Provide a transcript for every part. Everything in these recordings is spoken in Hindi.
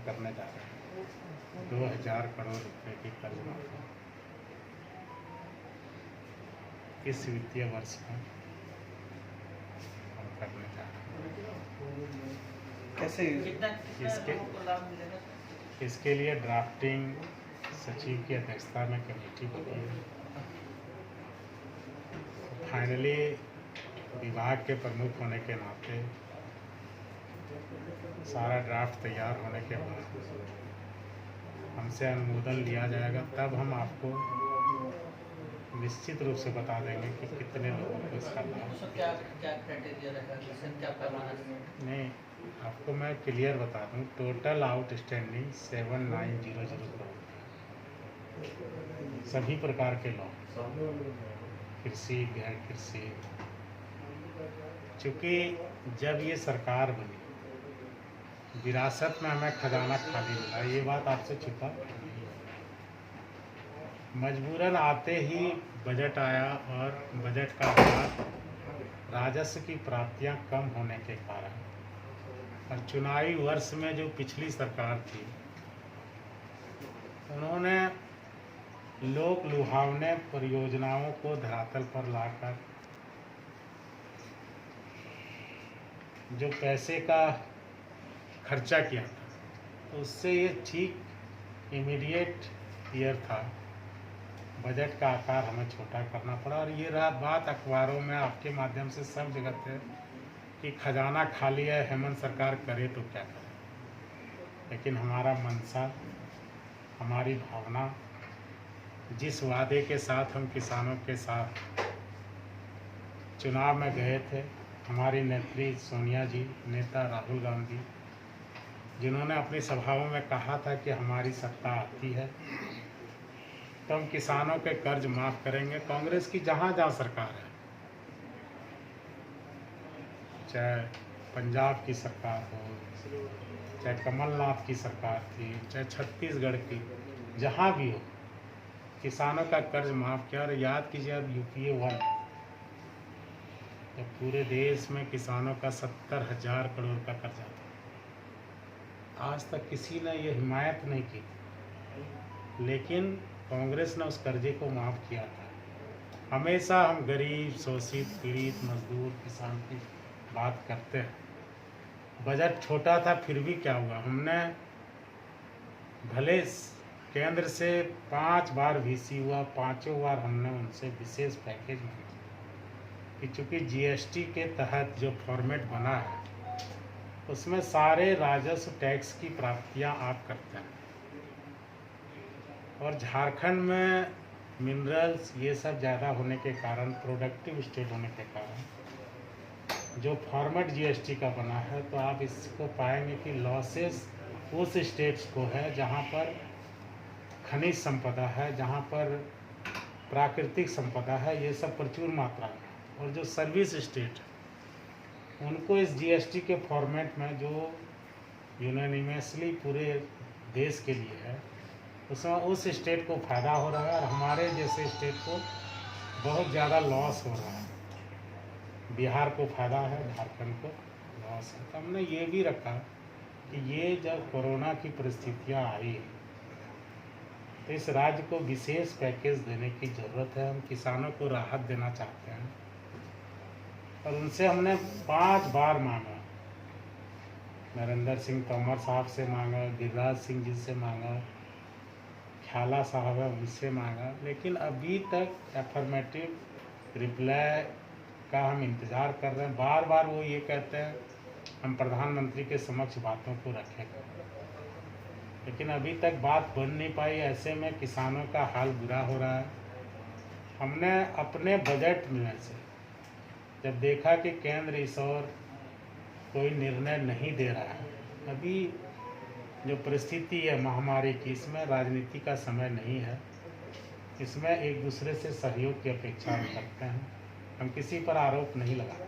करने जा रहे हैं। 2000 करोड़ रुपए की कर्ज माफी इस वित्तीय वर्ष में हम करने जा रहे हैं। कैसे इसके लिए ड्राफ्टिंग सचिव की अध्यक्षता में कमेटी बनी है। फाइनली विभाग के प्रमुख होने के नाते सारा ड्राफ्ट तैयार होने के बाद हमसे अनुमोदन लिया जाएगा, तब हम आपको निश्चित रूप से बता देंगे कि कितने लोगों को इसका लाभ। क्या क्राइटेरिया रहेगा, क्या पैमाना? नहीं, आपको मैं क्लियर बता दूं, टोटल आउटस्टैंडिंग 7900 करोड़, सभी प्रकार के लोन, कृषि, गैर कृषि। चूँकि जब ये सरकार बनी, विरासत में हमें खजाना खाली मिला, ये बात आपसे छुपा नहीं है। मजबूरन आते ही बजट आया और बजट का बाद राजस्व की प्राप्तियां कम होने के कारण और चुनावी वर्ष में जो पिछली सरकार थी, उन्होंने लोक लुभावने परियोजनाओं को धरातल पर लाकर जो पैसे का खर्चा किया था, तो उससे ये ठीक इमीडिएट ईयर था, बजट का आकार हमें छोटा करना पड़ा। और ये बात अखबारों में आपके माध्यम से सब जगह थे कि खजाना खाली है, हेमंत सरकार करे तो क्या करे। लेकिन हमारा मंशा, हमारी भावना, जिस वादे के साथ हम किसानों के साथ चुनाव में गए थे, हमारी नेत्री सोनिया जी, नेता राहुल गांधी, जिन्होंने अपनी सभाओं में कहा था कि हमारी सत्ता आती है तो हम किसानों के कर्ज माफ़ करेंगे। कांग्रेस की जहाँ जहाँ सरकार है, चाहे पंजाब की सरकार हो, चाहे कमलनाथ की सरकार थी, चाहे छत्तीसगढ़ की, जहाँ भी हो, किसानों का कर्ज माफ़ किया। और याद कीजिए, अब UPA 1 जब पूरे देश में किसानों का 70,000 करोड़ का कर्जा था, आज तक किसी ने ये हिमायत नहीं की, लेकिन कांग्रेस ने उस कर्जे को माफ़ किया था। हमेशा हम गरीब, शोषित, पीड़ित, मजदूर, किसान की बात करते हैं। बजट छोटा था, फिर भी क्या हुआ, हमने भले केंद्र से 5 बार VC हुआ, 5 बार हमने उनसे विशेष पैकेज मांगा कि चूँकि GST के तहत जो फॉर्मेट बना है, उसमें सारे राजस्व टैक्स की प्राप्तियां आप करते हैं। और झारखंड में मिनरल्स ये सब ज़्यादा होने के कारण, प्रोडक्टिव स्टेट होने के कारण जो फॉर्मेट GST का बना है, तो आप इसको पाएंगे कि लॉसेस उस स्टेट्स को है जहाँ पर खनिज संपदा है, जहाँ पर प्राकृतिक संपदा है, ये सब प्रचुर मात्रा में। और जो सर्विस स्टेट है, उनको इस GST के फॉर्मेट में जो यूनानिमसली पूरे देश के लिए है, उसमें उस स्टेट को फ़ायदा हो रहा है और हमारे जैसे स्टेट को बहुत ज़्यादा लॉस हो रहा है। बिहार को फ़ायदा है, झारखंड को लॉस है। तो हमने ये भी रखा कि ये जब कोरोना की परिस्थितियाँ आई, तो इस राज्य को विशेष पैकेज देने की ज़रूरत है। हम किसानों को राहत देना चाहते हैं और उनसे हमने 5 बार मांगा। नरेंद्र सिंह तोमर साहब से मांगा, गिरिराज सिंह जी से मांगा, ख्याला साहब है उनसे मांगा, लेकिन अभी तक एफर्मेटिव रिप्लाई का हम इंतज़ार कर रहे हैं। बार बार वो ये कहते हैं हम प्रधानमंत्री के समक्ष बातों को रखेंगे, लेकिन अभी तक बात बन नहीं पाई। ऐसे में किसानों का हाल बुरा हो रहा है। हमने अपने बजट में से जब देखा कि केंद्र इस ओर कोई निर्णय नहीं दे रहा है, अभी जो परिस्थिति है महामारी की, इसमें राजनीति का समय नहीं है, इसमें एक दूसरे से सहयोग की अपेक्षा हम करते हैं। हम किसी पर आरोप नहीं लगाते,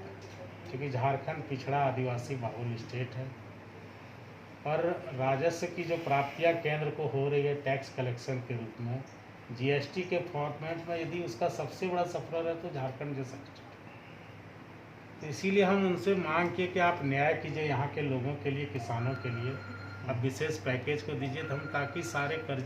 क्योंकि झारखंड पिछड़ा आदिवासी बहुल स्टेट है और राजस्व की जो प्राप्तियां केंद्र को हो रही है टैक्स कलेक्शन के रूप में, GST के फॉर्मेट में यदि उसका सबसे बड़ा सफर है तो झारखंड जैसा स्टेट। तो इसीलिए हम उनसे मांग किए कि आप न्याय कीजिए यहाँ के लोगों के लिए, किसानों के लिए, आप विशेष पैकेज को दीजिए तो हम ताकि सारे कर्जे